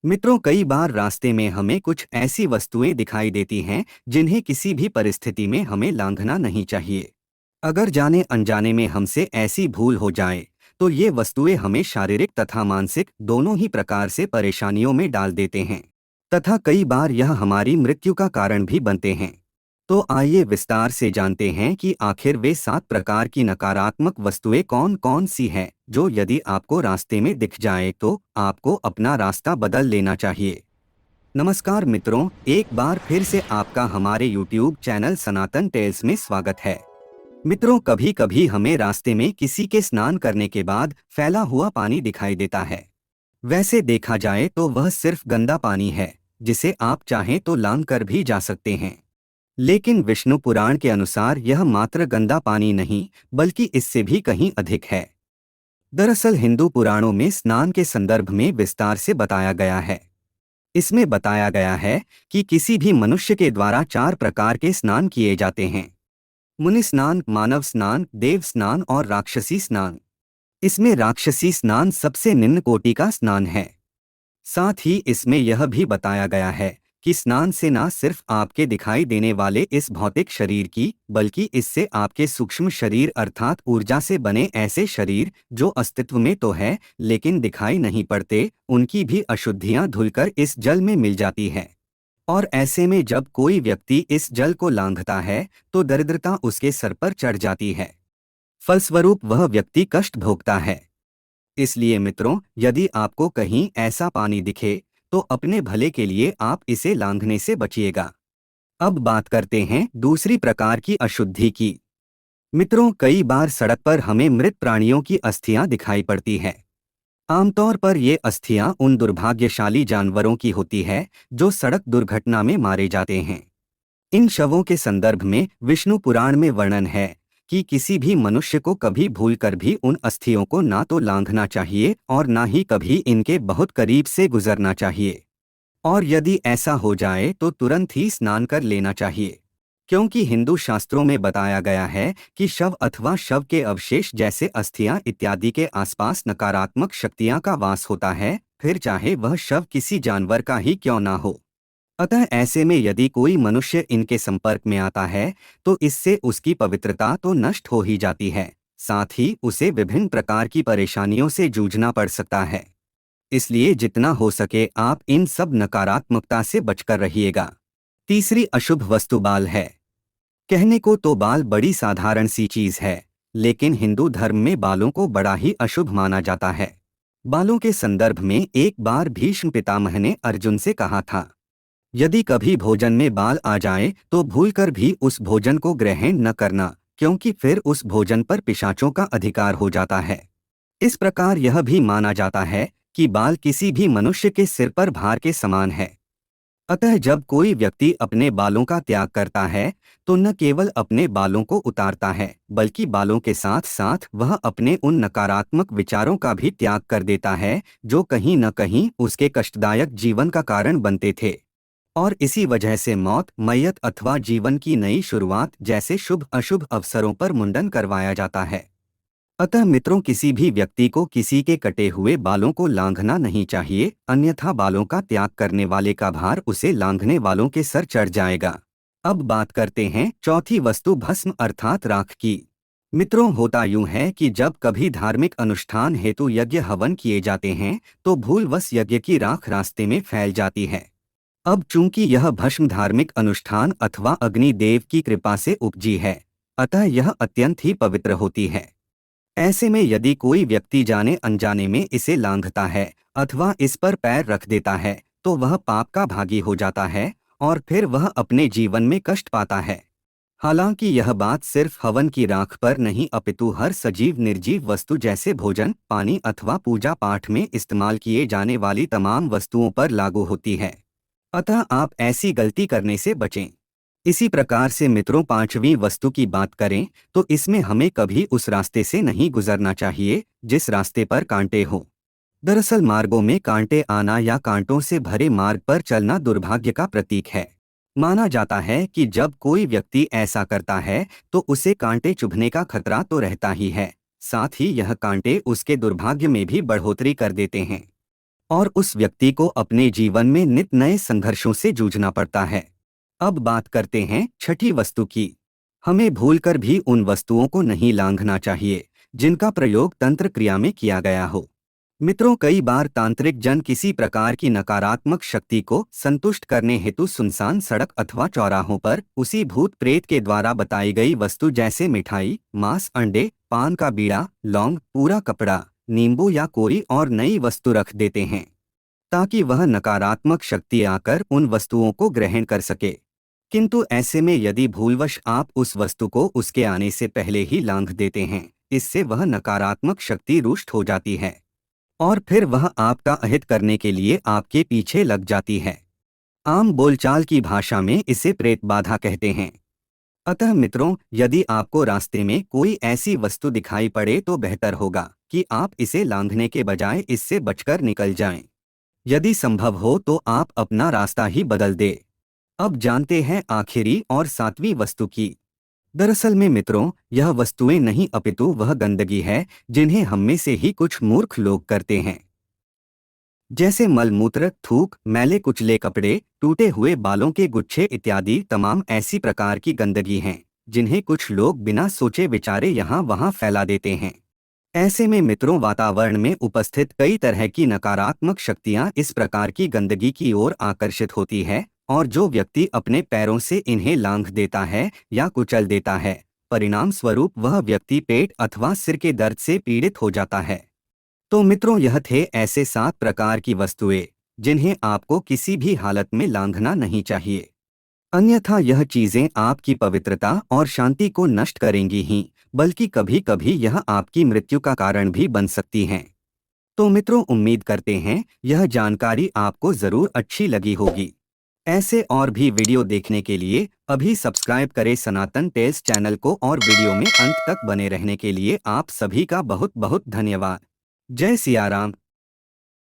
मित्रों, कई बार रास्ते में हमें कुछ ऐसी वस्तुएं दिखाई देती हैं जिन्हें किसी भी परिस्थिति में हमें लांघना नहीं चाहिए। अगर जाने अनजाने में हमसे ऐसी भूल हो जाए तो ये वस्तुएं हमें शारीरिक तथा मानसिक दोनों ही प्रकार से परेशानियों में डाल देते हैं तथा कई बार यह हमारी मृत्यु का कारण भी बनते हैं। तो आइए विस्तार से जानते हैं कि आखिर वे 7 प्रकार की नकारात्मक वस्तुएं कौन कौन सी हैं जो यदि आपको रास्ते में दिख जाए तो आपको अपना रास्ता बदल लेना चाहिए। नमस्कार मित्रों, एक बार फिर से आपका हमारे YouTube चैनल सनातन टेल्स में स्वागत है। मित्रों, कभी कभी हमें रास्ते में किसी के स्नान करने के बाद फैला हुआ पानी दिखाई देता है। वैसे देखा जाए तो वह सिर्फ गंदा पानी है जिसे आप चाहें तो लांघ कर भी जा सकते हैं। लेकिन विष्णु पुराण के अनुसार यह मात्र गंदा पानी नहीं बल्कि इससे भी कहीं अधिक है। दरअसल हिंदू पुराणों में स्नान के संदर्भ में विस्तार से बताया गया है। इसमें बताया गया है कि किसी भी मनुष्य के द्वारा 4 प्रकार के स्नान किए जाते हैं: मुनि स्नान, मानव स्नान, देव स्नान और राक्षसी स्नान। इसमें राक्षसी स्नान सबसे निम्न कोटि का स्नान है। साथ ही इसमें यह भी बताया गया है कि स्नान से न सिर्फ आपके दिखाई देने वाले इस भौतिक शरीर की बल्कि इससे आपके सूक्ष्म शरीर अर्थात ऊर्जा से बने ऐसे शरीर जो अस्तित्व में तो है लेकिन दिखाई नहीं पड़ते, उनकी भी अशुद्धियां धुलकर इस जल में मिल जाती है। और ऐसे में जब कोई व्यक्ति इस जल को लांघता है तो दरिद्रता उसके सर पर चढ़ जाती है। फलस्वरूप वह व्यक्ति कष्ट भोगता है। इसलिए मित्रों, यदि आपको कहीं ऐसा पानी दिखे तो अपने भले के लिए आप इसे लांघने से बचिएगा। अब बात करते हैं दूसरी प्रकार की अशुद्धि की। मित्रों, कई बार सड़क पर हमें मृत प्राणियों की अस्थियां दिखाई पड़ती है। आमतौर पर ये अस्थियां उन दुर्भाग्यशाली जानवरों की होती है जो सड़क दुर्घटना में मारे जाते हैं। इन शवों के संदर्भ में विष्णु पुराण में वर्णन है कि किसी भी मनुष्य को कभी भूलकर भी उन अस्थियों को ना तो लांघना चाहिए और ना ही कभी इनके बहुत करीब से गुजरना चाहिए। और यदि ऐसा हो जाए तो तुरंत ही स्नान कर लेना चाहिए, क्योंकि हिंदू शास्त्रों में बताया गया है कि शव अथवा शव के अवशेष जैसे अस्थियां इत्यादि के आसपास नकारात्मक शक्तियां का वास होता है, फिर चाहे वह शव किसी जानवर का ही क्यों ना हो। अतः ऐसे में यदि कोई मनुष्य इनके संपर्क में आता है तो इससे उसकी पवित्रता तो नष्ट हो ही जाती है, साथ ही उसे विभिन्न प्रकार की परेशानियों से जूझना पड़ सकता है। इसलिए जितना हो सके आप इन सब नकारात्मकता से बचकर रहिएगा। तीसरी अशुभ वस्तु बाल है। कहने को तो बाल बड़ी साधारण सी चीज है, लेकिन हिंदू धर्म में बालों को बड़ा ही अशुभ माना जाता है। बालों के संदर्भ में एक बार भीष्म पितामह ने अर्जुन से कहा था, यदि कभी भोजन में बाल आ जाए तो भूलकर भी उस भोजन को ग्रहण न करना, क्योंकि फिर उस भोजन पर पिशाचों का अधिकार हो जाता है। इस प्रकार यह भी माना जाता है कि बाल किसी भी मनुष्य के सिर पर भार के समान है। अतः जब कोई व्यक्ति अपने बालों का त्याग करता है तो न केवल अपने बालों को उतारता है बल्कि बालों के साथ साथ वह अपने उन नकारात्मक विचारों का भी त्याग कर देता है जो कहीं न कहीं उसके कष्टदायक जीवन का कारण बनते थे। और इसी वजह से मौत, मैयत अथवा जीवन की नई शुरुआत जैसे शुभ अशुभ अवसरों पर मुंडन करवाया जाता है। अतः मित्रों, किसी भी व्यक्ति को किसी के कटे हुए बालों को लांघना नहीं चाहिए, अन्यथा बालों का त्याग करने वाले का भार उसे लांघने वालों के सर चढ़ जाएगा। अब बात करते हैं चौथी वस्तु भस्म अर्थात राख की। मित्रों, होता यूं है कि जब कभी धार्मिक अनुष्ठान हेतु यज्ञ हवन किए जाते हैं तो भूलवश यज्ञ की राख रास्ते में फैल जाती है। अब चूंकि यह भस्म धार्मिक अनुष्ठान अथवा अग्निदेव की कृपा से उपजी है, अतः यह अत्यंत ही पवित्र होती है। ऐसे में यदि कोई व्यक्ति जाने अनजाने में इसे लांघता है अथवा इस पर पैर रख देता है तो वह पाप का भागी हो जाता है और फिर वह अपने जीवन में कष्ट पाता है। हालांकि यह बात सिर्फ हवन की राख पर नहीं अपितु हर सजीव निर्जीव वस्तु जैसे भोजन, पानी अथवा पूजा पाठ में इस्तेमाल किए जाने वाली तमाम वस्तुओं पर लागू होती है। अतः आप ऐसी गलती करने से बचें। इसी प्रकार से मित्रों, पांचवी वस्तु की बात करें तो इसमें हमें कभी उस रास्ते से नहीं गुजरना चाहिए जिस रास्ते पर कांटे हो। दरअसल मार्गों में कांटे आना या कांटों से भरे मार्ग पर चलना दुर्भाग्य का प्रतीक है। माना जाता है कि जब कोई व्यक्ति ऐसा करता है तो उसे कांटे चुभने का खतरा तो रहता ही है, साथ ही यह कांटे उसके दुर्भाग्य में भी बढ़ोतरी कर देते हैं। और उस व्यक्ति को अपने जीवन में नित नए संघर्षों से जूझना पड़ता है। अब बात करते हैं छठी वस्तु की। हमें भूलकर भी उन वस्तुओं को नहीं लांघना चाहिए जिनका प्रयोग तंत्र क्रिया में किया गया हो। मित्रों, कई बार तांत्रिक जन किसी प्रकार की नकारात्मक शक्ति को संतुष्ट करने हेतु सुनसान सड़क अथवा चौराहों पर उसी भूत प्रेत के द्वारा बताई गई वस्तु जैसे मिठाई, मांस, अंडे, पान का बीड़ा, लौंग, पूरा कपड़ा, नींबू या कोई और नई वस्तु रख देते हैं ताकि वह नकारात्मक शक्ति आकर उन वस्तुओं को ग्रहण कर सके। किंतु ऐसे में यदि भूलवश आप उस वस्तु को उसके आने से पहले ही लांघ देते हैं, इससे वह नकारात्मक शक्ति रुष्ट हो जाती है और फिर वह आपका अहित करने के लिए आपके पीछे लग जाती है। आम बोलचाल की भाषा में इसे प्रेत बाधा कहते हैं। अतः मित्रों, यदि आपको रास्ते में कोई ऐसी वस्तु दिखाई पड़े तो बेहतर होगा कि आप इसे लांघने के बजाय इससे बचकर निकल जाएं। यदि संभव हो तो आप अपना रास्ता ही बदल दें। अब जानते हैं आखिरी और सातवीं वस्तु की। दरअसल में मित्रों, यह वस्तुएं नहीं अपितु वह गंदगी है जिन्हें हम में से ही कुछ मूर्ख लोग करते हैं। जैसे मलमूत्र, थूक, मैले कुचले कपड़े, टूटे हुए बालों के गुच्छे इत्यादि तमाम ऐसी प्रकार की गंदगी हैं जिन्हें कुछ लोग बिना सोचे विचारे यहाँ वहाँ फैला देते हैं। ऐसे में मित्रों, वातावरण में उपस्थित कई तरह की नकारात्मक शक्तियाँ इस प्रकार की गंदगी की ओर आकर्षित होती है और जो व्यक्ति अपने पैरों से इन्हें लांघ देता है या कुचल देता है, परिणाम स्वरूप वह व्यक्ति पेट अथवा सिर के दर्द से पीड़ित हो जाता है। तो मित्रों, यह थे ऐसे 7 प्रकार की वस्तुएं जिन्हें आपको किसी भी हालत में लांघना नहीं चाहिए, अन्यथा यह चीजें आपकी पवित्रता और शांति को नष्ट करेंगी ही, बल्कि कभी कभी यह आपकी मृत्यु का कारण भी बन सकती हैं। तो मित्रों, उम्मीद करते हैं यह जानकारी आपको जरूर अच्छी लगी होगी। ऐसे और भी वीडियो देखने के लिए अभी सब्सक्राइब करें सनातन टेल्स चैनल को और वीडियो में अंत तक बने रहने के लिए आप सभी का बहुत बहुत धन्यवाद। जय सिया राम।